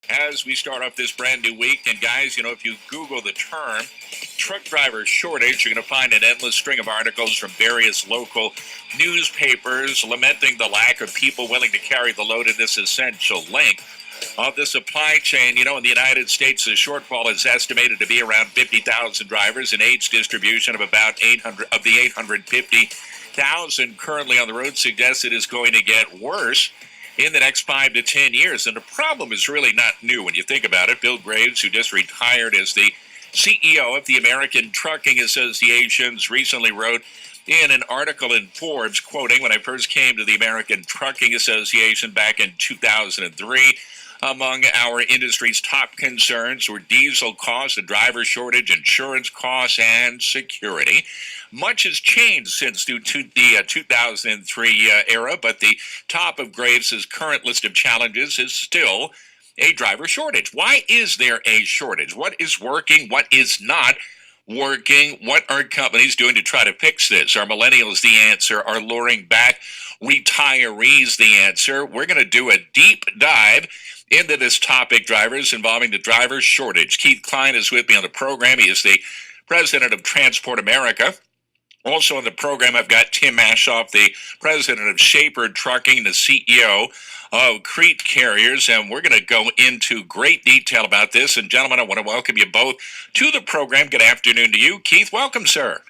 As we start off this brand new week, and guys, if you Google the term truck driver shortage, you're going to find an endless string of articles from various local newspapers lamenting the lack of people willing to carry the load in this essential link of the supply chain. In the United States, the shortfall is estimated to be around 50,000 drivers, an age distribution of about 800 of the 850,000 currently on the road suggests it is going to get worse in the next 5 to 10 years. And the problem is really not new when you think about it. Bill Graves, who just retired as the CEO of the American Trucking Associations, recently wrote in an article in Forbes, quoting, "When I first came to the American Trucking Association back in 2003, among our industry's top concerns were diesel costs, the driver shortage, insurance costs, and security. Much has changed since the 2003 era, but the top of Graves' current list of challenges is still a driver shortage." Why is there a shortage? What is working? What is not working? What are companies doing to try to fix this? Are millennials the answer? Are luring back retirees the answer? We're going to do a deep dive into this topic, drivers, involving the driver shortage. Keith Klein is with me on the program. He is the president of Transport America. Also on the program, I've got Tim Aschoff, the president of Shaper Trucking, the CEO of Crete Carriers, and we're going to go into great detail about this. And gentlemen, I want to welcome you both to the program. Good afternoon to you. Keith, welcome, sir.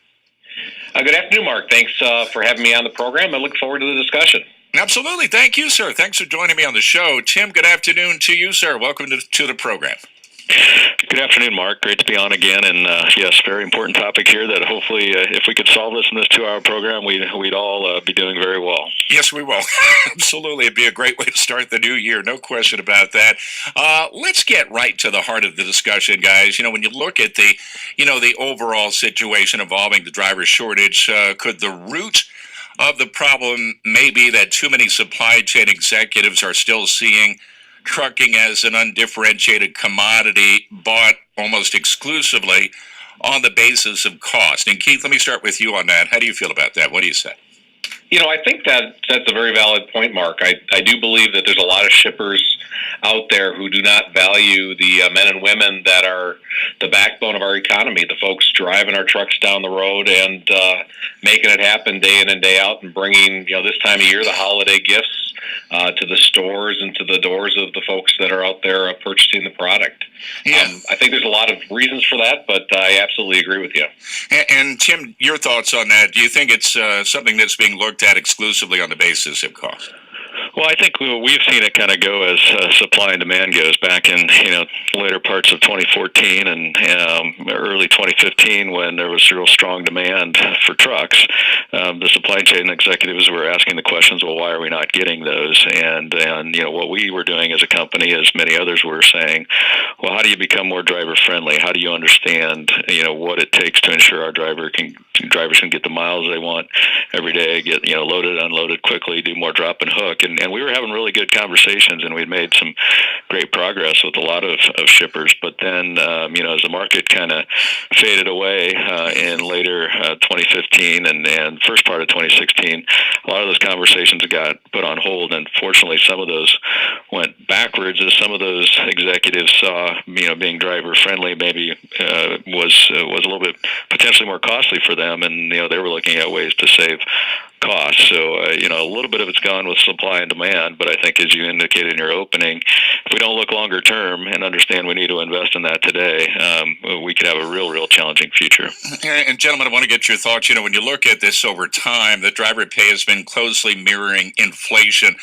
Good afternoon, Mark. Thanks for having me on the program. I look forward to the discussion. Absolutely. Thank you, sir. Thanks for joining me on the show. Tim, good afternoon to you, sir. Welcome to the program. Good afternoon, Mark. Great to be on again. And yes, very important topic here that hopefully if we could solve this in this 2-hour program, we'd all be doing very well. Yes, we will. Absolutely. It'd be a great way to start the new year. No question about that. Let's get right to the heart of the discussion, guys. When you look at the overall situation involving the driver shortage, could the root of the problem may be that too many supply chain executives are still seeing trucking as an undifferentiated commodity bought almost exclusively on the basis of cost? And Keith, let me start with you on that. How do you feel about that? What do you say? I think that's a very valid point, Mark. I do believe that there's a lot of shippers out there who do not value the men and women that are the backbone of our economy, the folks driving our trucks down the road and making it happen day in and day out, and bringing, this time of year, the holiday gifts to the stores and to the doors of the folks that are out there purchasing the product. Yeah. I think there's a lot of reasons for that, but I absolutely agree with you. And Tim, your thoughts on that? Do you think it's something that's being looked at exclusively on the basis of cost? Well, I think we've seen it kind of go as supply and demand goes back in, later parts of 2014 and early 2015 when there was real strong demand for trucks. The supply chain executives were asking the questions, well, why are we not getting those? And what we were doing as a company, as many others were saying, well, how do you become more driver friendly? How do you understand, what it takes to ensure our drivers can get the miles they want every day, get, loaded, unloaded quickly, do more drop and hook. And we were having really good conversations, and we'd made some great progress with a lot of shippers. But then, as the market kind of faded away in later 2015 and first part of 2016, a lot of those conversations got put on hold. And fortunately, some of those went backwards as some of those executives saw, being driver friendly maybe was a little bit potentially more costly for them, and they were looking at ways to save costs. So, a little bit of it's gone with supply and demand, but I think as you indicated in your opening, if we don't look longer term and understand we need to invest in that today, we could have a real challenging future. And gentlemen, I want to get your thoughts. When you look at this over time, the driver pay has been closely mirroring inflation.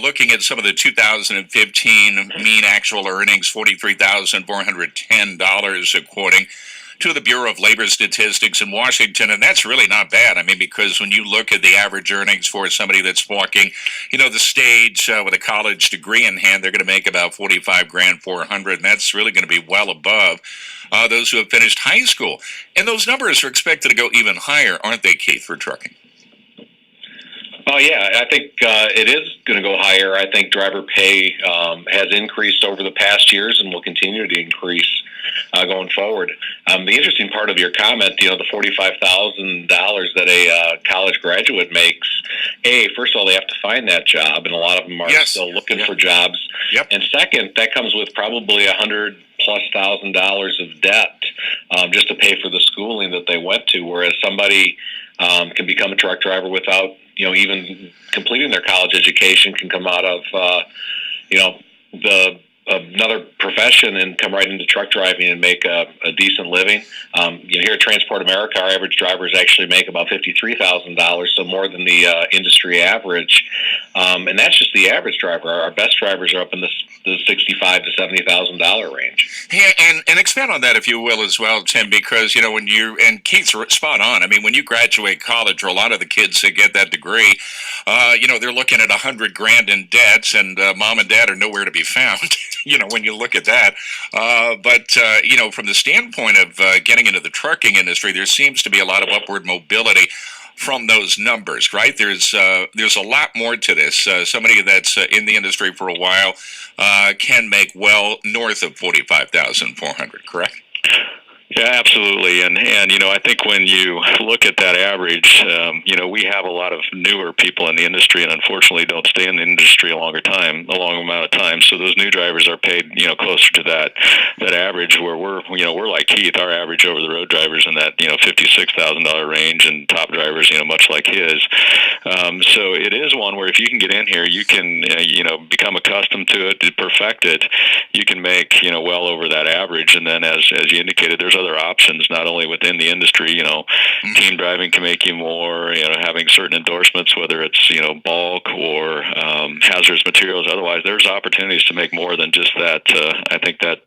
Looking at some of the 2015 mean actual earnings, $43,410 according to the Bureau of Labor Statistics in Washington, and that's really not bad. I mean, because when you look at the average earnings for somebody that's walking, the stage with a college degree in hand, they're going to make about $45,400, and that's really going to be well above those who have finished high school. And those numbers are expected to go even higher, aren't they, Keith, for trucking? Oh, yeah, I think it is going to go higher. I think driver pay has increased over the past years and will continue to increase going forward. The interesting part of your comment, the $45,000 that a college graduate makes, first of all, they have to find that job, and a lot of them are still looking for jobs. Yep. And second, that comes with probably $100,000+ of debt just to pay for the schooling that they went to. Whereas somebody can become a truck driver without, even completing their college education, can come out of, another profession and come right into truck driving and make a decent living. Here at Transport America, our average drivers actually make about $53,000, so more than the industry average. And that's just the average driver. Our best drivers are up in the $65,000 to $70,000 range. Yeah, and expand on that, if you will, as well, Tim, because, when and Keith's spot on. I mean, when you graduate college, or a lot of the kids that get that degree, they're looking at $100,000 in debts, and mom and dad are nowhere to be found. When you look at that. But from the standpoint of getting into the trucking industry, there seems to be a lot of upward mobility from those numbers, right? There's a lot more to this. Somebody that's in the industry for a while can make well north of $45,400, correct? Yeah, absolutely. And I think when you look at that average, we have a lot of newer people in the industry, and unfortunately don't stay in the industry a long amount of time. So those new drivers are paid, closer to that average, where we're like Keith. Our average over the road drivers in that, $56,000 range, and top drivers, much like his. So it is one where if you can get in here, you can, become accustomed to it, perfect it. You can make, well over that average. And then as you indicated, there's other options, not only within the industry. Team driving can make you more. Having certain endorsements, whether it's bulk or hazardous materials. Otherwise, there's opportunities to make more than just that. I think that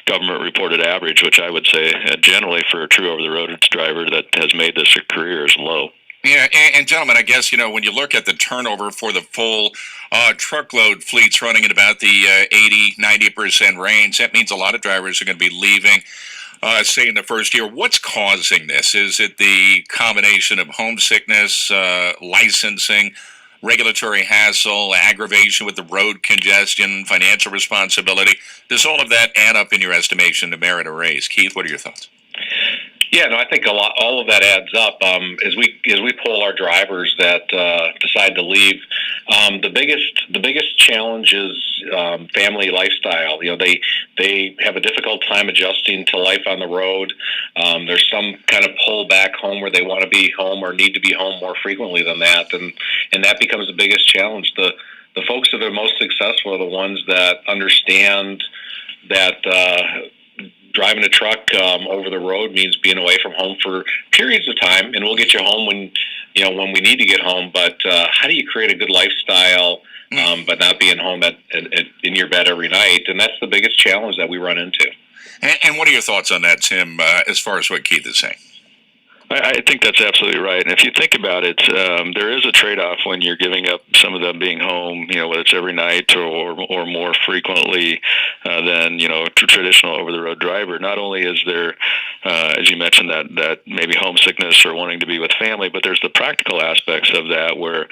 government reported average, which I would say generally for a true over the road driver that has made this a career, is low. Yeah, and gentlemen, I guess, when you look at the turnover for the full truckload fleets running at about the 80-90% range, that means a lot of drivers are going to be leaving, say, in the first year. What's causing this? Is it the combination of homesickness, licensing, regulatory hassle, aggravation with the road congestion, financial responsibility? Does all of that add up in your estimation to merit a raise? Keith, what are your thoughts? Yeah, no, I think all of that adds up. As we poll our drivers that decide to leave, the biggest challenge is family lifestyle. They have a difficult time adjusting to life on the road. There's some kind of pull back home where they want to be home or need to be home more frequently than that, and that becomes the biggest challenge. The folks that are most successful are the ones that understand that. Driving a truck over the road means being away from home for periods of time, and we'll get you home when we need to get home. But how do you create a good lifestyle, but not being home in your bed every night? And that's the biggest challenge that we run into. And what are your thoughts on that, Tim, as far as what Keith is saying? I think that's absolutely right. And if you think about it, there is a trade-off when you're giving up some of them being home, whether it's every night or more frequently than, a traditional over-the-road driver. Not only is there, as you mentioned, that maybe homesickness or wanting to be with family, but there's the practical aspects of that where,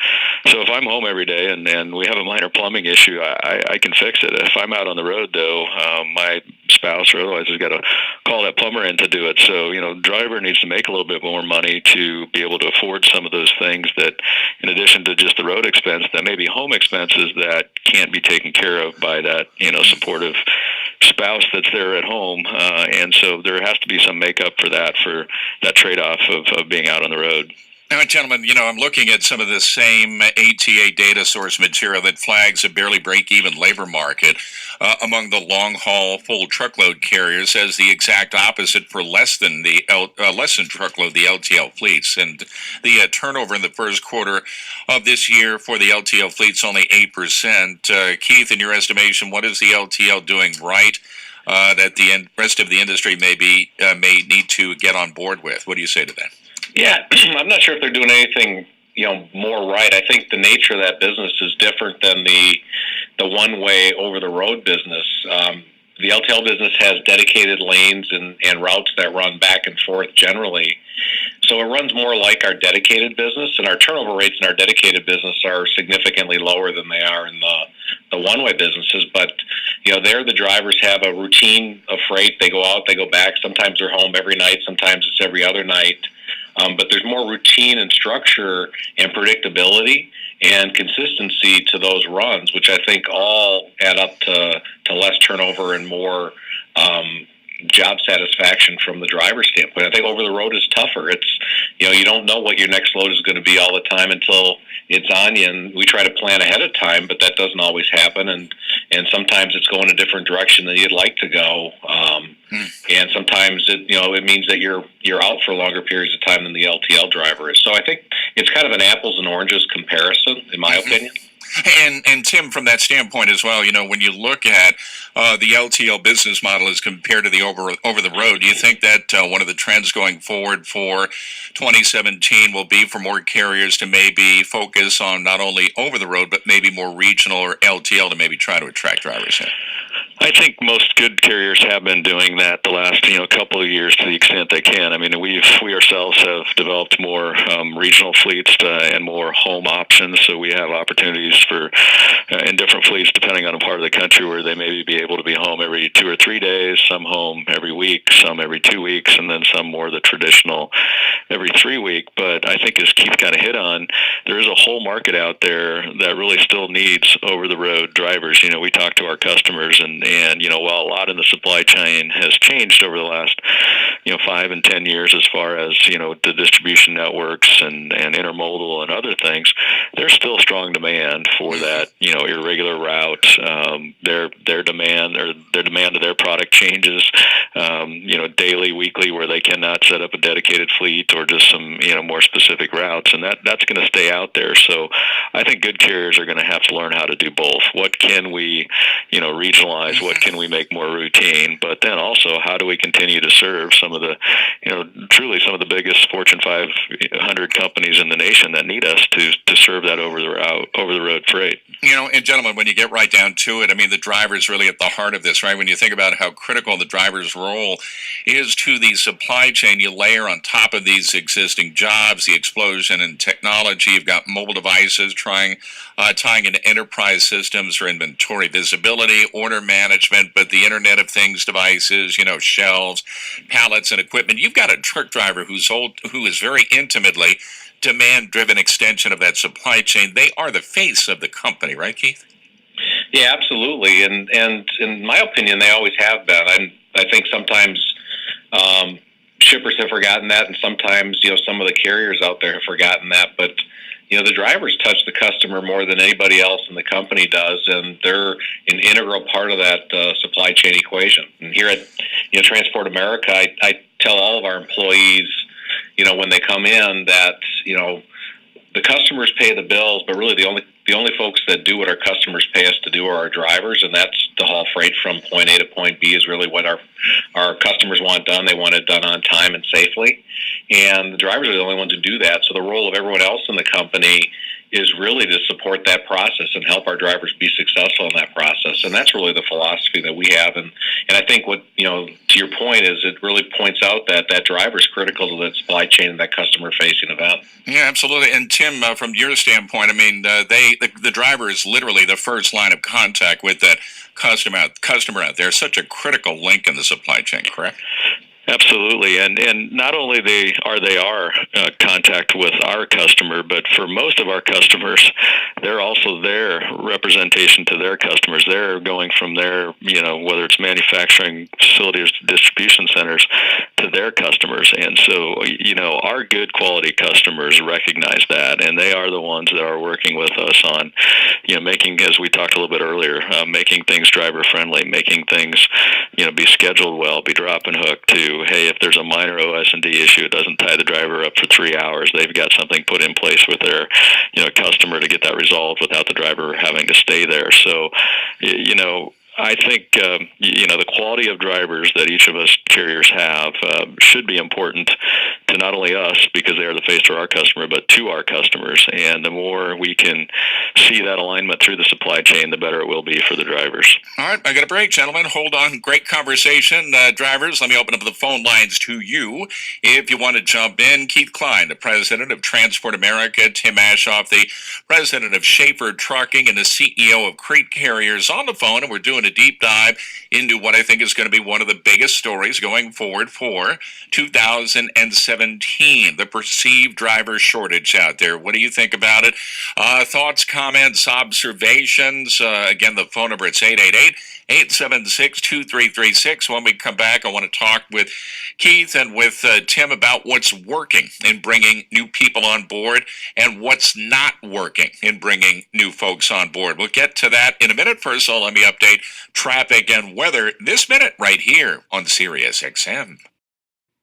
so if I'm home every day and we have a minor plumbing issue, I can fix it. If I'm out on the road, though, my spouse or otherwise has got to call that plumber in to do it. So, driver needs to make a little bit more money to be able to afford some of those things that, in addition to just the road expense, that may be home expenses that can't be taken care of by that, supportive spouse that's there at home. And so there has to be some makeup for that trade-off of being out on the road. Now, gentlemen, I'm looking at some of the same ATA data source material that flags a barely break-even labor market among the long-haul full truckload carriers as the exact opposite for less than truckload, the LTL fleets. And the turnover in the first quarter of this year for the LTL fleets only 8%. Keith, in your estimation, what is the LTL doing right that the rest of the industry may need to get on board with? What do you say to that? Yeah, I'm not sure if they're doing anything, more right. I think the nature of that business is different than the one-way over-the-road business. The LTL business has dedicated lanes and routes that run back and forth generally. So it runs more like our dedicated business, and our turnover rates in our dedicated business are significantly lower than they are in the one-way businesses. But, there the drivers have a routine of freight. They go out, they go back. Sometimes they're home every night. Sometimes it's every other night. but there's more routine and structure and predictability and consistency to those runs, which I think all add up to less turnover and more job satisfaction from the driver's standpoint. I think over the road is tougher. It's, you don't know what your next load is going to be all the time until it's on you, and we try to plan ahead of time, but that doesn't always happen, and sometimes it's going a different direction than you'd like to go, and sometimes it means that you're out for longer periods of time than the LTL driver is. So I think it's kind of an apples and oranges comparison, in my opinion. And Tim, from that standpoint as well, when you look at the LTL business model as compared to the over the road, do you think that one of the trends going forward for 2017 will be for more carriers to maybe focus on not only over the road, but maybe more regional or LTL to maybe try to attract drivers in? I think most good carriers have been doing that the last couple of years to the extent they can. I mean, we ourselves have developed more regional fleets and more home options, so we have opportunities for in different fleets depending on a part of the country where they maybe be able to be home every 2 or 3 days, some home every week, some every 2 weeks, and then some more the traditional every 3 week. But I think as Keith kind of hit on, there is a whole market out there that really still needs over the road drivers. We talk to our customers and while a lot in the supply chain has changed over the last 5 and 10 years as far as the distribution networks and intermodal and other things, there's still strong demand for that irregular route. Their demand of their product changes daily, weekly, where they cannot set up a dedicated fleet or just some more specific routes, and that's going to stay out there. So I think good carriers are going to have to learn how to do both. What can we regionalize? What can we make more routine? But then also, how do we continue to serve some of the truly some of the biggest Fortune 500 companies in the nation that need us to serve that over the road freight? And gentlemen, when you get right down to it, I mean, the driver's really at the heart of this, right? When you think about how critical the driver's role is to the supply chain, you layer on top of these existing jobs, the explosion in technology. You've got mobile devices tying into enterprise systems for inventory visibility, order management, but the Internet of Things devices, shelves, pallets, and equipment. You've got a truck driver who is very intimately demand-driven extension of that supply chain. They are the face of the company, right, Keith? Yeah, absolutely. And in my opinion, they always have been. I think sometimes shippers have forgotten that, and sometimes some of the carriers out there have forgotten that. But the drivers touch the customer more than anybody else in the company does, and they're an integral part of that supply chain equation. And here at Transport America, I tell all of our employees, when they come in, that the customers pay the bills, but really the only folks that do what our customers pay us to do are our drivers, and that's to haul freight from point A to point B is really what our customers want done. They want it done on time and safely, and the drivers are the only ones who do that. So the role of everyone else in the company is really to support that process and help our drivers be successful in that process. And that's really the philosophy that we have. And I think what, to your point is it really points out that driver is critical to that supply chain and that customer-facing event. Yeah, absolutely. And Tim, from your standpoint, I mean, the driver is literally the first line of contact with that customer out there. Such a critical link in the supply chain, correct? Absolutely, and not only are they our contact with our customer, but for most of our customers, they're also their representation to their customers. They're going from their, whether it's manufacturing facilities, distribution centers, to their customers. And so, our good quality customers recognize that, and they are the ones that are working with us on, making, as we talked a little bit earlier, making things driver friendly, making things, be scheduled well, be drop and hook to, hey, if there's a minor OS&D issue, it doesn't tie the driver up for 3 hours. They've got something put in place with their, customer to get that resolved without the driver having to stay there. So, I think, the quality of drivers that each of us carriers have should be important to not only us, because they are the face to our customer, but to our customers. And the more we can see that alignment through the supply chain, the better it will be for the drivers. All right, I got a break, gentlemen. Hold on. Great conversation. Drivers, let me open up the phone lines to you. If you want to jump in, Keith Klein, the president of Transport America, Tim Aschoff, the president of Schaefer Trucking and the CEO of Crete Carriers, on the phone, and we're doing a a deep dive into what I think is going to be one of the biggest stories going forward for 2017, the perceived driver shortage out there. What do you think about it? Thoughts, comments, observations? Again, the phone number, it's 888-876-2336. When we come back, I want to talk with Keith and with Tim about what's working in bringing new people on board and what's not working in bringing new folks on board. We'll get to that in a minute. First, let me update traffic and weather this minute right here on SiriusXM.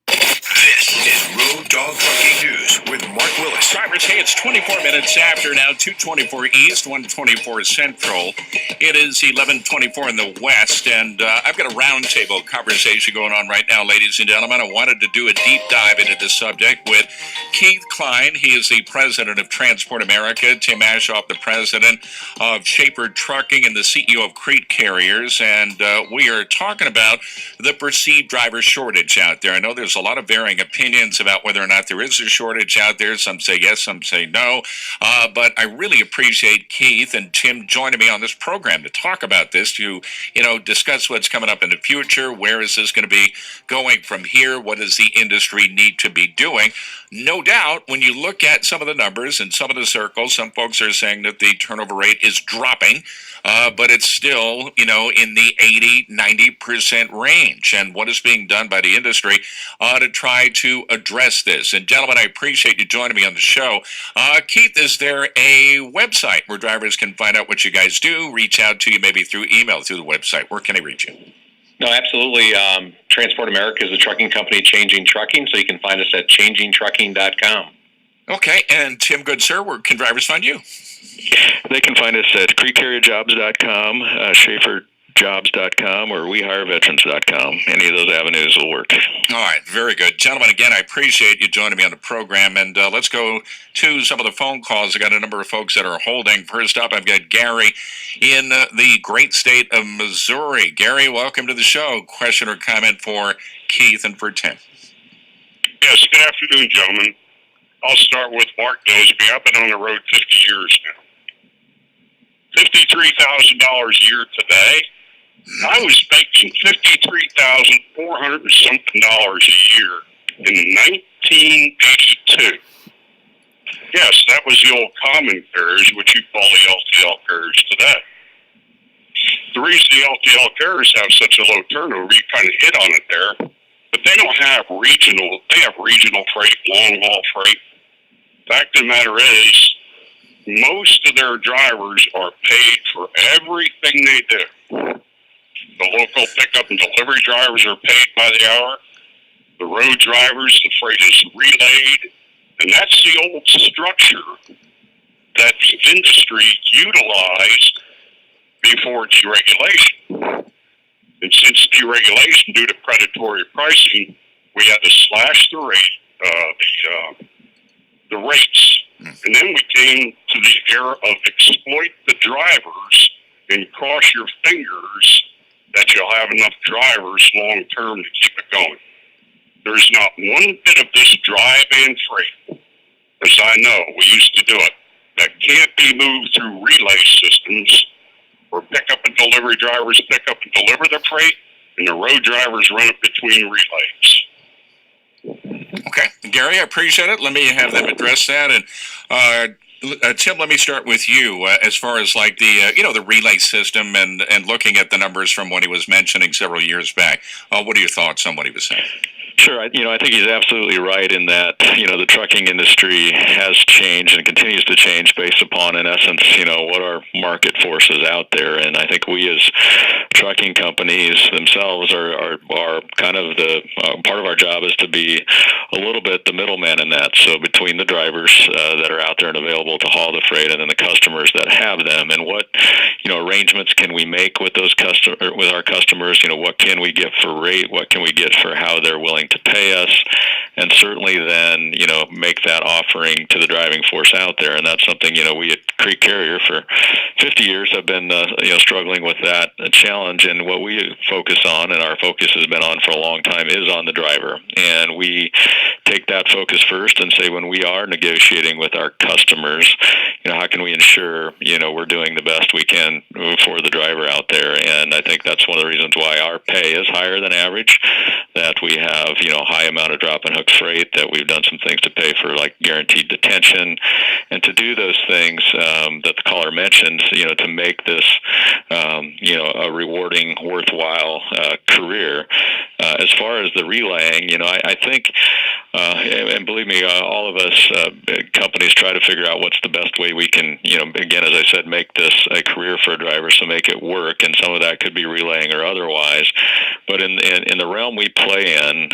This is Road Dog Trucking News with Mark Willis. Drivers, hey, it's 24 minutes after now, 224 East, 124 Central. It is 1124 in the West, and I've got a roundtable conversation going on right now, ladies and gentlemen. I wanted to do a deep dive into this subject with Keith Klein. He is the president of Transport America. Tim Aschoff, the president of Schaefer Trucking and the CEO of Crete Carriers, and we are talking about the perceived driver shortage out there. I know there's a lot of varying opinions about whether or not there is a shortage out there. Some say yes, some say no. But I really appreciate Keith and Tim joining me on this program to talk about this, to, discuss what's coming up in the future. Where is this going to be going from here? What does the industry need to be doing? No doubt, when you look at some of the numbers and some of the circles, some folks are saying that the turnover rate is dropping, but it's still, in the 80-90% range. And what is being done by the industry to try to address this? And gentlemen, I appreciate you joining me on the show. Keith, is there a website where drivers can find out what you guys do, reach out to you maybe through email, through the website? Where can they reach you? No, absolutely. Transport America is a trucking company changing trucking, so you can find us at changingtrucking.com. Okay, and Tim, good sir, where can drivers find you? They can find us at CreteCarrierJobs.com, SchaeferJobs.com, or WeHireVeterans.com. Any of those avenues will work. All right, very good. Gentlemen, again, I appreciate you joining me on the program, and let's go to some of the phone calls. I got a number of folks that are holding. First up, I've got Gary in the great state of Missouri. Gary, welcome to the show. Question or comment for Keith and for Tim? Yes, good afternoon, gentlemen. I'll start with Mark Dosby. I've been on the road 50 years now. $53,000 a year today. I was making $53,400 and something dollars a year in 1982. Yes, that was the old common carriers, which you call the LTL carriers today. The reason the LTL carriers have such a low turnover, you kind of hit on it there, but they don't have regional. They have regional freight, long haul freight. Fact of the matter is, most of their drivers are paid for everything they do. The local pickup and delivery drivers are paid by the hour. The road drivers, the freight is relayed. And that's the old structure that the industry utilized before deregulation. And since deregulation, due to predatory pricing, we had to slash the rate, the rates. And then we came to the era of exploit the drivers and cross your fingers that you'll have enough drivers long term to keep it going. There's not one bit of this dry-van freight, as I know, we used to do it, that can't be moved through relay systems where pickup and delivery drivers pick up and deliver the freight and the road drivers run it between relays. Okay, Gary, I appreciate it. Let me have them address that. And Tim, let me start with you. As far as like the the relay system and looking at the numbers from what he was mentioning several years back, what are your thoughts on what he was saying? Sure. I think he's absolutely right in that, the trucking industry has changed and continues to change based upon, in essence, what our market force is out there. And I think we as trucking companies themselves are kind of the part of our job is to be a little bit the middleman in that. So between the drivers that are out there and available to haul the freight and then the customers that have them, and what, arrangements can we make with those with our customers? What can we get for rate? What can we get for how they're willing willing to pay us, and certainly then, make that offering to the driving force out there. And that's something, we at Crete Carrier for 50 years have been, struggling with that challenge. And what we focus on, and our focus has been on for a long time, is on the driver. And we take that focus first and say, when we are negotiating with our customers, how can we ensure, we're doing the best we can for the driver out there. And I think that's one of the reasons why our pay is higher than average, that we have, high amount of drop and hook freight, that we've done some things to pay for like guaranteed detention, and to do those things that the caller mentioned, to make this, a rewarding, worthwhile career. As far as the relaying, I think, and believe me, all of us companies try to figure out what's the best way we can, again, as I said, make this a career for a driver, so make it work. And some of that could be relaying or otherwise. But in the realm we play in,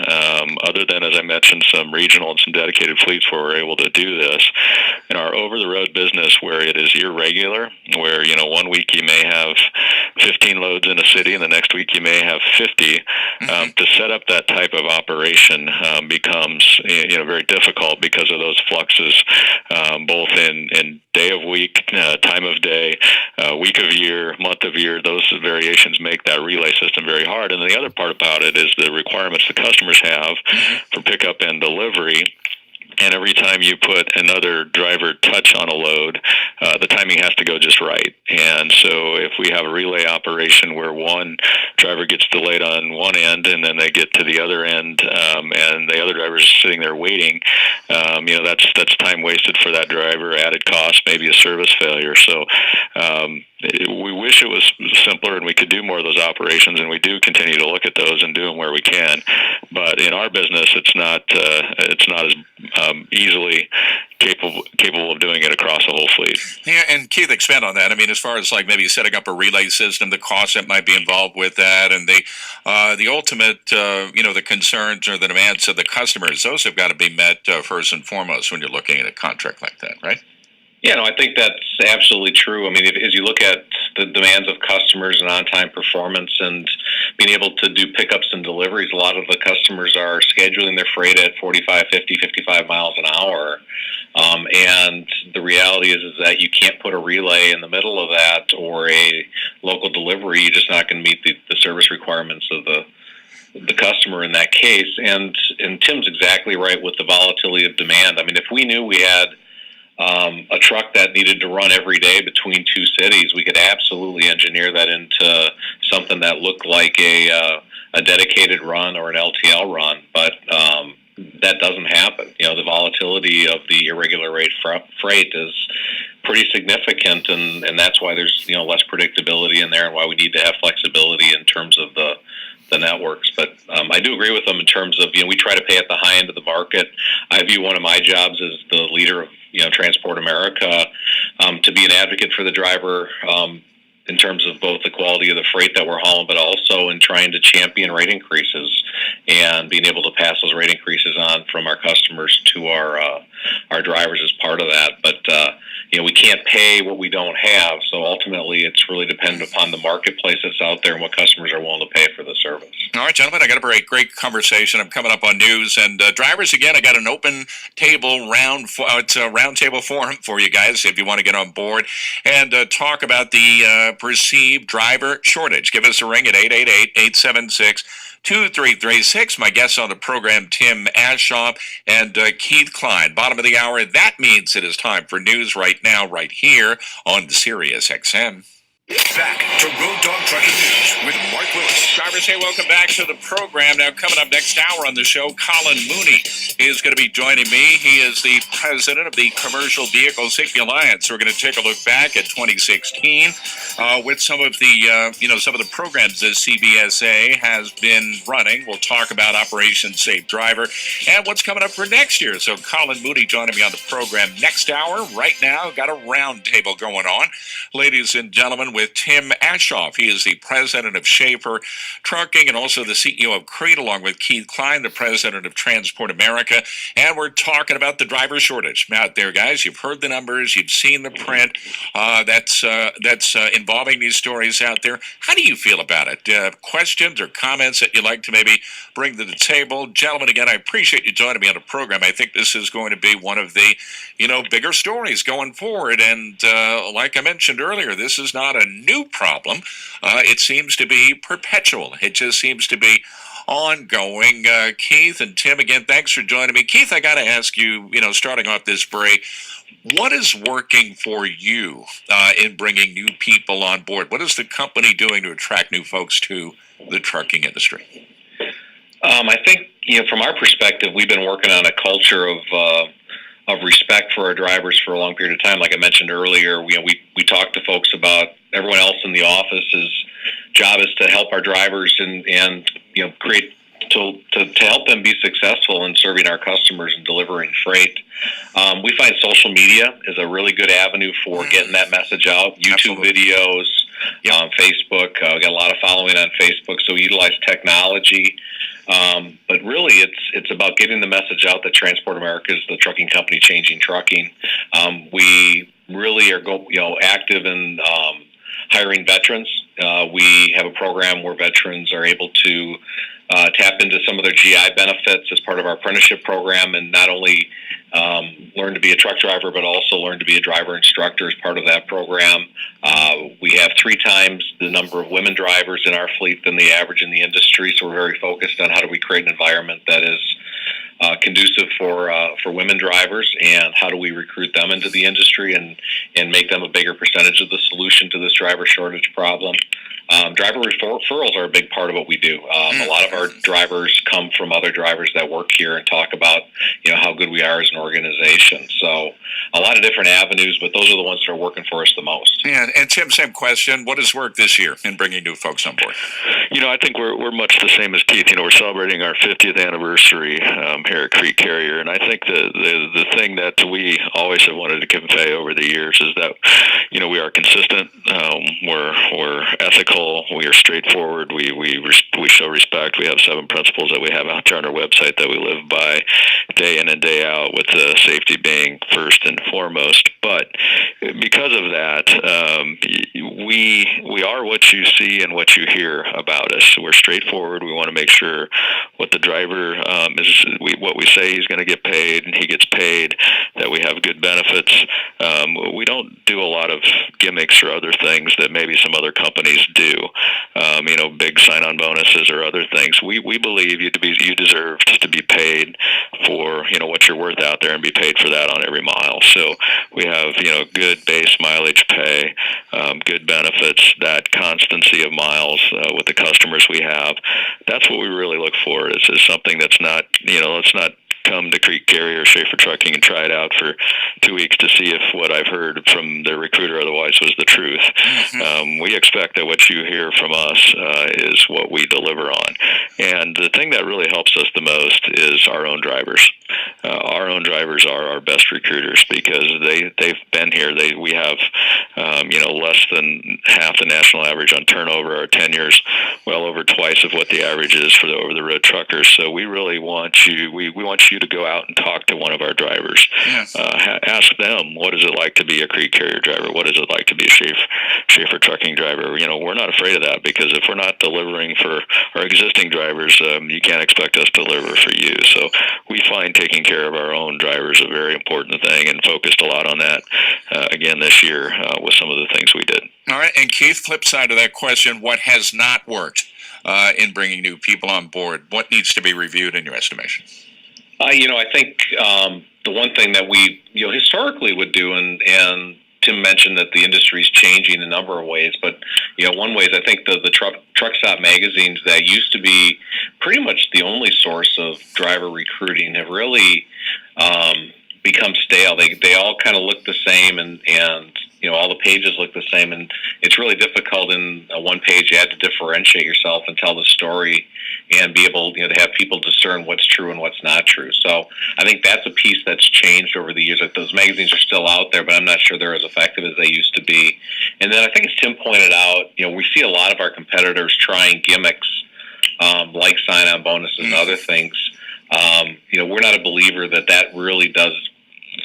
other than, as I mentioned, some regional and some dedicated fleets where we're able to do this, in our over-the-road business where it is irregular, where, one week you may have 15 loads in a city and the next week you may have 50, to set up that type of operation becomes, very difficult because of those fluxes, both in day of week, time of day, week of year, month of year. Those variations make that relay system very hard. And the other part about it is the requirements the customers have for pickup and delivery. And every time you put another driver touch on a load, the timing has to go just right. And so if we have a relay operation where one driver gets delayed on one end and then they get to the other end, and the other driver is sitting there waiting, that's time wasted for that driver, added cost, maybe a service failure. So we wish it was simpler and we could do more of those operations, and we do continue to look at those and do them where we can. But in our business, it's not as easily capable of doing it across a whole fleet. Yeah, and Keith, expand on that. I mean, as far as like maybe setting up a relay system, the cost that might be involved with that, and the ultimate, the concerns or the demands of the customers, those have got to be met first and foremost when you're looking at a contract like that, right? Yeah, no, I think that's absolutely true. I mean, as you look at the demands of customers and on-time performance and being able to do pickups and deliveries, a lot of the customers are scheduling their freight at 45, 50, 55 miles an hour. And the reality is that you can't put a relay in the middle of that or a local delivery. You're just not going to meet the service requirements of the customer in that case. And Tim's exactly right with the volatility of demand. I mean, if we knew we had a truck that needed to run every day between two cities, we could absolutely engineer that into something that looked like a dedicated run or an LTL run. But that doesn't happen. The volatility of the irregular rate freight is pretty significant, and that's why there's less predictability in there, and why we need to have flexibility in terms of the networks. But I do agree with them in terms of we try to pay at the high end of the market. I view one of my jobs as the leader of Transport America, to be an advocate for the driver in terms of both the quality of the freight that we're hauling, but also in trying to champion rate increases and being able to pass those rate increases on from our customers to our drivers as part of that. But we can't pay what we don't have, so ultimately it's really dependent upon the marketplace that's out there and what customers are willing to pay for the service. All right, gentlemen, I got a great conversation. I'm coming up on news, and drivers, again, I got an open table it's a round table forum for you guys if you want to get on board and talk about the perceived driver shortage. Give us a ring at 888-876-2336. My guests on the program, Tim Aschoff and Keith Klein. Bottom of the hour, that means it is time for news right now, right here on SiriusXM. Back to Road Dog Trucking News with Mark Willis. Drivers, hey, welcome back to the program. Now, coming up next hour on the show, Colin Mooney is going to be joining me. He is the president of the Commercial Vehicle Safety Alliance. We're going to take a look back at 2016 with some of the programs that CVSA has been running. We'll talk about Operation Safe Driver and what's coming up for next year. So, Colin Mooney joining me on the program next hour. Right now, got a round table going on, ladies and gentlemen, with Tim Aschoff. He is the president of Schaefer Trucking and also the CEO of Crete, along with Keith Klein, the president of Transport America. And we're talking about the driver shortage out there, guys. You've heard the numbers. You've seen the print. That's in involving these stories out there. How do you feel about it? Questions or comments that you'd like to maybe bring to the table? Gentlemen, again, I appreciate you joining me on the program. I think this is going to be one of the, bigger stories going forward. And like I mentioned earlier, this is not a new problem. It seems to be perpetual. It just seems to be ongoing. Keith and Tim, again, thanks for joining me. Keith, I got to ask you, starting off this break, what is working for you in bringing new people on board? What is the company doing to attract new folks to the trucking industry? I think, from our perspective, we've been working on a culture of respect for our drivers for a long period of time. Like I mentioned earlier, we talked to folks about everyone else in the office's job is to help our drivers and create to help them be successful in serving our customers and delivering freight. We find social media is a really good avenue for getting that message out. YouTube videos, Facebook. We got a lot of following on Facebook, so we utilize technology. But really, it's about getting the message out that Transport America is the trucking company changing trucking. We really are active in hiring veterans. We have a program where veterans are able to tap into some of their GI benefits as part of our apprenticeship program, and not only learn to be a truck driver, but also learn to be a driver instructor as part of that program. We have 3 times the number of women drivers in our fleet than the average in the industry, so we're very focused on how do we create an environment that is conducive for women drivers, and how do we recruit them into the industry and make them a bigger percentage of the solution to this driver shortage problem. Driver referrals are a big part of what we do. A lot of our drivers come from other drivers that work here and talk about, how good we are as an organization. So a lot of different avenues, but those are the ones that are working for us the most. Yeah, and Tim, same question. What has worked this year in bringing new folks on board? I think we're much the same as Keith. We're celebrating our 50th anniversary here at Crete Carrier, and I think the thing that we always have wanted to convey over the years is that, we are consistent. We're ethical. We are straightforward. We show respect. We have 7 principles that we have out there on our website that we live by day in and day out, with safety being first and foremost. But because of that, we are what you see and what you hear about us. We're straightforward. We want to make sure what the driver what we say he's going to get paid, and he gets paid, that we have good benefits. We don't do a lot of gimmicks or other things that maybe some other companies do, big sign-on bonuses or other things. We believe you deserve to be paid for, what you're worth out there, and be paid for that on every mile. So we have, good base mileage pay, good benefits, that constancy of miles with the customers we have. That's what we really look for, is something that's not, let's not come to Crete Carrier, Schaefer Trucking, and try it out for 2 weeks to see if what I've heard from the recruiter otherwise was the truth. We expect that what you hear from us is what we deliver on. And the thing that really helps us the most is our own drivers. Our own drivers are our best recruiters, because they've been here. We have less than half the national average on turnover. Our tenures well over twice of what the average is for the over-the-road truckers. So we really want you. We want you to go out and talk to one of our drivers. Yes. Ask them, what is it like to be a Crete Carrier driver? What is it like to be a Schaefer Trucking driver? We're not afraid of that, because if we're not delivering for our existing drivers, you can't expect us to deliver for you. So we find taking care of our own drivers a very important thing, and focused a lot on that again this year with some of the things we did. All right, and Keith, flip side of that question, what has not worked in bringing new people on board? What needs to be reviewed in your estimation? I think the one thing that we historically would do, and Tim mentioned that the industry is changing in a number of ways, but one way is, I think the truck stop magazines that used to be pretty much the only source of driver recruiting have really become stale. They all kind of look the same, and all the pages look the same, and it's really difficult in a one-page ad to differentiate yourself and tell the story and be able to have people discern what's true and what's not true. So I think that's a piece that's changed over the years. Like, those magazines are still out there, but I'm not sure they're as effective as they used to be. And then I think, as Tim pointed out, we see a lot of our competitors trying gimmicks like sign-on bonuses and other things. We're not a believer that really does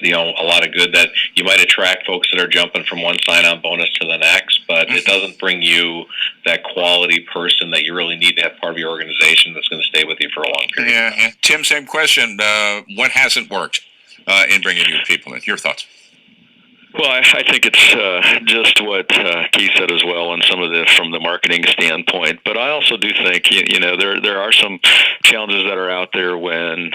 a lot of good, that you might attract folks that are jumping from one sign-on bonus to the next, but it doesn't bring you that quality person that you really need to have part of your organization that's going to stay with you for a long period. Yeah. Tim, same question. What hasn't worked in bringing new people in? Your thoughts? Well, I think it's just what Keith said as well, and some of this from the marketing standpoint. But I also do think, there are some challenges that are out there when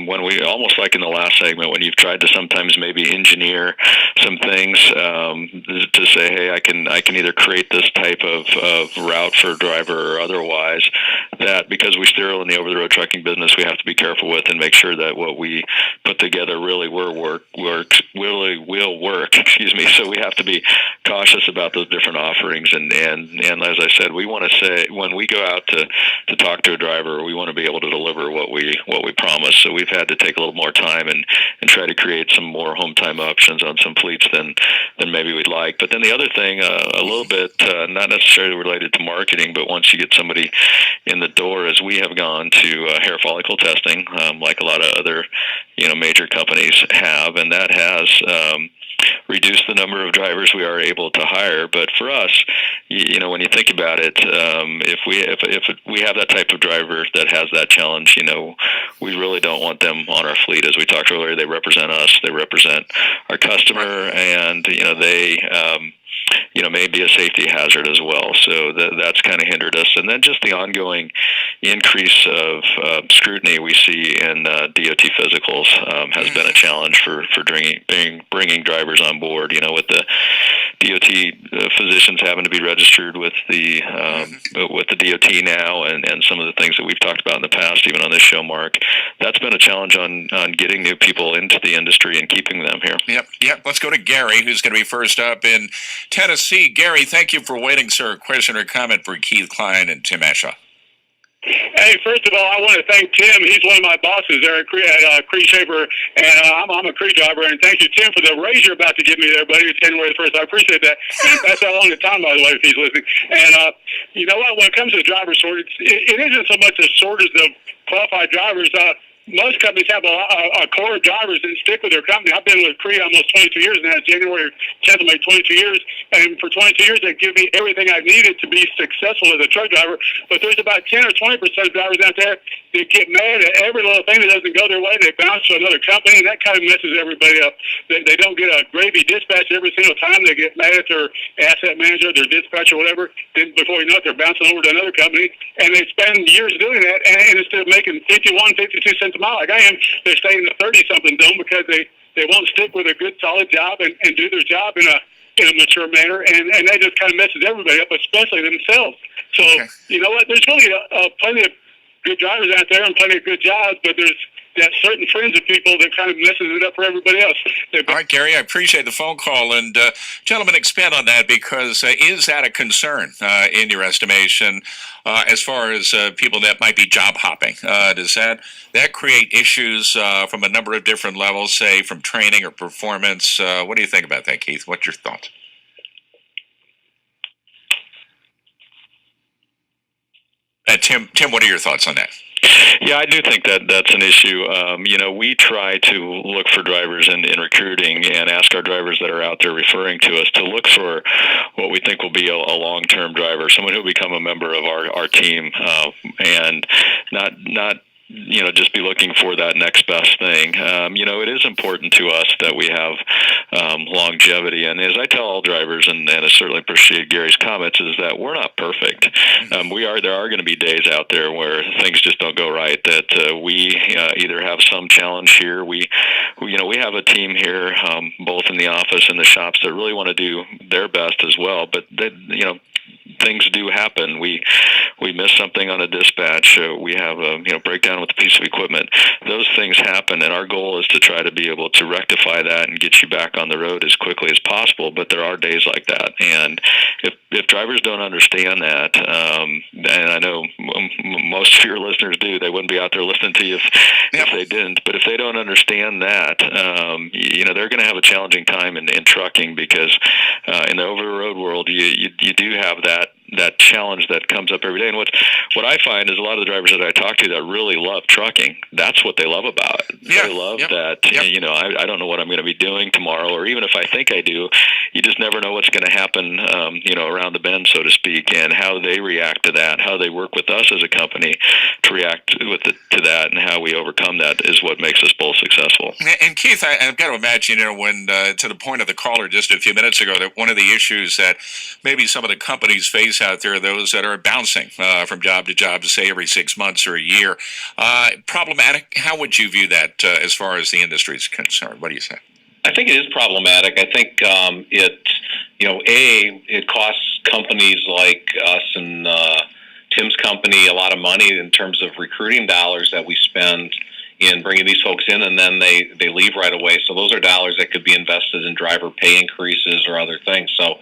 we, almost like in the last segment, when you've tried to sometimes maybe engineer some things to say, hey, I can either create this type of route for a driver or otherwise. That because we're still in the over-the-road trucking business, we have to be careful with and make sure that what we put together really will work. Excuse me. So we have to be cautious about those different offerings. And as I said, we want to say when we go out to talk to a driver, we want to be able to deliver what we promise. So we've had to take a little more time and try to create some more home time options on some fleets than maybe we'd like. But then the other thing, a little bit, not necessarily related to marketing, but once you get somebody in the door, as we have gone to hair follicle testing, like a lot of other major companies have, and that has reduce the number of drivers we are able to hire. But for us, when you think about it, if we have that type of driver that has that challenge, we really don't want them on our fleet. As we talked earlier, they represent us, they represent our customer, and they may be a safety hazard as well. So that's kind of hindered us. And then just the ongoing increase of scrutiny we see in DOT physicals has been a challenge for bringing drivers on board. With the DOT physicians having to be registered with the DOT now, and some of the things that we've talked about in the past, even on this show, Mark, that's been a challenge on getting new people into the industry and keeping them here. Yep. Let's go to Gary, who's going to be first up in Tennessee. Gary, thank you for waiting, sir. Question or comment for Keith Klein and Tim Aschoff? Hey, first of all, I want to thank Tim. He's one of my bosses there at Crete Shaper, and I'm a Crete driver. And thank you, Tim, for the raise you're about to give me there, buddy. You're January 1st. I appreciate that. That's how long the time, by the way, if he's listening. And you know what? When it comes to driver shortage, it isn't so much a shortage of qualified drivers. Most companies have a core of drivers that stick with their company. I've been with Crete almost 22 years now. January 10th will make 22 years. And for 22 years, they give me everything I've needed to be successful as a truck driver. But there's about 10 or 20% of drivers out there that get mad at every little thing that doesn't go their way. They bounce to another company, and that kind of messes everybody up. They don't get a gravy dispatch every single time. They get mad at their asset manager, their dispatcher, whatever. Then before you know it, they're bouncing over to another company. And they spend years doing that, and instead of making 51, 52 cents a mile like I am, they're staying in the 30-something zone because they won't stick with a good, solid job and do their job in a mature manner, and that just kind of messes everybody up, especially themselves. So, You know what? There's really plenty of good drivers out there and plenty of good jobs, but there's that certain fringe of people that kind of messes it up for everybody else. All right, Gary, I appreciate the phone call. And, gentlemen, expand on that, because is that a concern in your estimation as far as people that might be job hopping? Does that create issues from a number of different levels, say from training or performance? What do you think about that, Keith? What's your thoughts? Tim, what are your thoughts on that? Yeah, I do think that that's an issue. We try to look for drivers in recruiting and ask our drivers that are out there referring to us to look for what we think will be a long-term driver, someone who will become a member of our team, and not just be looking for that next best thing. It is important to us that we have longevity. And as I tell all drivers, and I certainly appreciate Gary's comments, is that we're not perfect. There are going to be days out there where things just don't go right, that we either have some challenge here. We have a team here, both in the office and the shops, that really want to do their best as well. But things do happen. We miss something on a dispatch. We have a breakdown with a piece of equipment. Those things happen, and our goal is to try to be able to rectify that and get you back on the road as quickly as possible. But there are days like that, and if drivers don't understand that, and I know most of your listeners do, they wouldn't be out there listening to you if they didn't. But if they don't understand that, they're going to have a challenging time in trucking, because in the over-the-road world, you do have that that challenge that comes up every day. And what I find is a lot of the drivers that I talk to that really love trucking, that's what they love about it. Yeah. They love Yep. that, Yep. I don't know what I'm going to be doing tomorrow, or even if I think I do, you just never know what's going to happen, around the bend, so to speak, and how they react to that, how they work with us as a company to react to that, and how we overcome that is what makes us both successful. And Keith, I've got to imagine, when to the point of the caller just a few minutes ago, that one of the issues that maybe some of the companies face out there are those that are bouncing from job to job, say every 6 months or a year. Problematic. How would you view that as far as the industry is concerned? What do you say? I think it is problematic. I think it costs companies like us and Tim's company a lot of money in terms of recruiting dollars that we spend in bringing these folks in, and then they leave right away. So those are dollars that could be invested in driver pay increases or other things. So,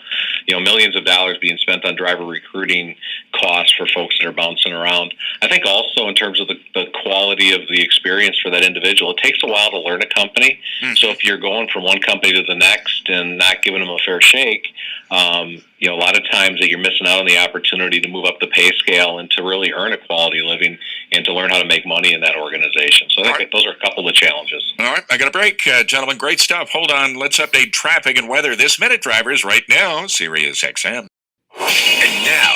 millions of dollars being spent on driver recruiting costs for folks that are bouncing around. I think also in terms of the quality of the experience for that individual, it takes a while to learn a company. So if you're going from one company to the next and not giving them a fair shake, a lot of times that you're missing out on the opportunity to move up the pay scale and to really earn a quality living and to learn how to make money in that organization. So I think those are a couple of challenges. All right, I got a break, gentlemen. Great stuff. Hold on. Let's update traffic and weather this minute, drivers, right now. SiriusXM. And now,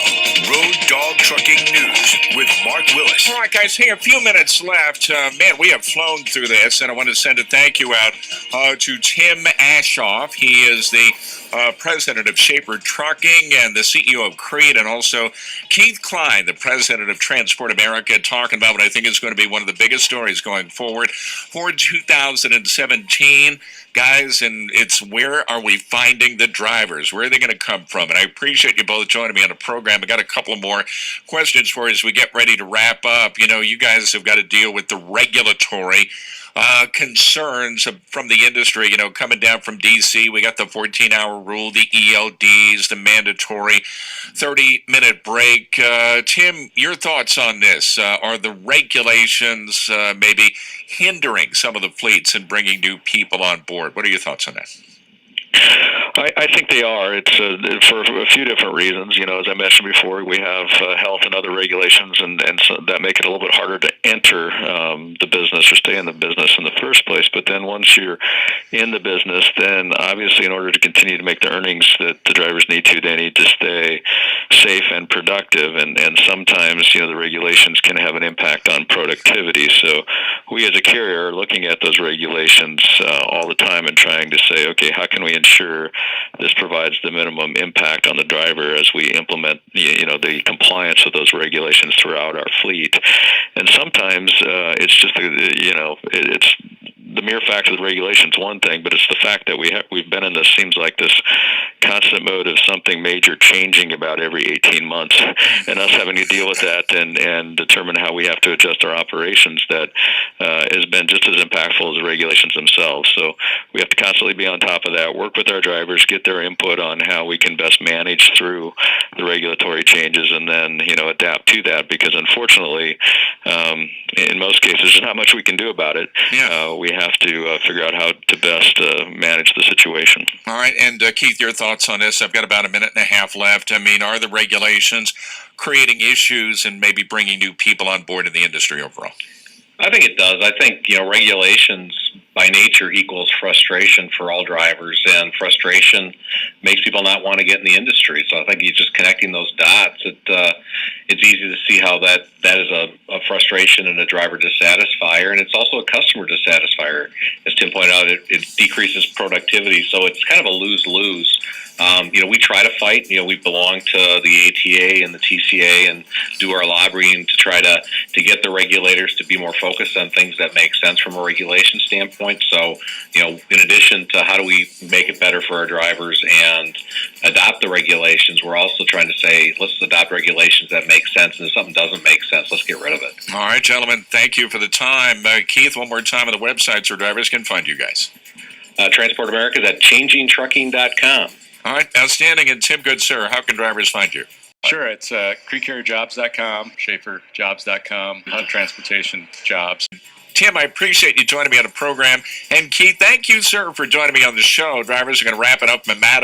Road Dog Trucking News with Mark Willis. All right, guys. Hey, a few minutes left. Man, we have flown through this, and I want to send a thank you out to Tim Aschoff. He is the president of Shaper Trucking and the CEO of Crete, and also Keith Klein, the president of Transport America, talking about what I think is going to be one of the biggest stories going forward for 2017. Guys, and it's where are we finding the drivers? Where are they going to come from? And I appreciate you both joining me on the program. I got a couple of more questions for you as we get ready to wrap up. You guys have got to deal with the regulatory concerns from the industry, coming down from D.C. We got the 14-hour rule, the ELDs, the mandatory 30-minute break. Tim, your thoughts on this? Are the regulations maybe hindering some of the fleets and bringing new people on board? What are your thoughts on that? I think they are. It's for a few different reasons. As I mentioned before, we have health and other regulations, and so that make it a little bit harder to enter the business or stay in the business in the first place. But then once you're in the business, then obviously in order to continue to make the earnings that the drivers need to, they need to stay safe and productive. And sometimes, the regulations can have an impact on productivity. So we as a carrier are looking at those regulations all the time and trying to say, okay, how can we ensure this provides the minimum impact on the driver as we implement the compliance with those regulations throughout our fleet. And sometimes it's just it's the mere fact of the regulations one thing, but it's the fact that we've been in this seems like this constant mode of something major changing about every 18 months, and us having to deal with that and determine how we have to adjust our operations that has been just as impactful as the regulations themselves. So we have to constantly be on top of that, work with our drivers, get their input on how we can best manage through the regulatory changes, and then adapt to that, because unfortunately in most cases there's not much we can do about it. We have to figure out how to best manage the situation. All right, and Keith, your thoughts on this? I've got about a minute and a half left. I mean, are the regulations creating issues and maybe bringing new people on board in the industry overall? I think it does. I think, regulations by nature equals frustration for all drivers, and frustration makes people not want to get in the industry. So I think you're just connecting those dots. It's easy to see how that is a frustration and a driver dissatisfier, and it's also a customer dissatisfier. As Tim pointed out, it decreases productivity, so it's kind of a lose-lose. We try to fight. We belong to the ATA and the TCA and do our lobbying to try to get the regulators to be more focused on things that make sense from a regulation standpoint. So, in addition to how do we make it better for our drivers and adopt the regulations, we're also trying to say, let's adopt regulations that make sense. And if something doesn't make sense, let's get rid of it. All right, gentlemen, thank you for the time. Keith, one more time on the website so drivers can find you guys. Transport America is at changingtrucking.com. All right, outstanding. And Tim, good sir, how can drivers find you? Sure, it's CreteCarrierJobs.com, ShaperJobs.com, Hunt Transportation Jobs. Tim, I appreciate you joining me on the program. And Keith, thank you, sir, for joining me on the show. Drivers are going to wrap it up in a matter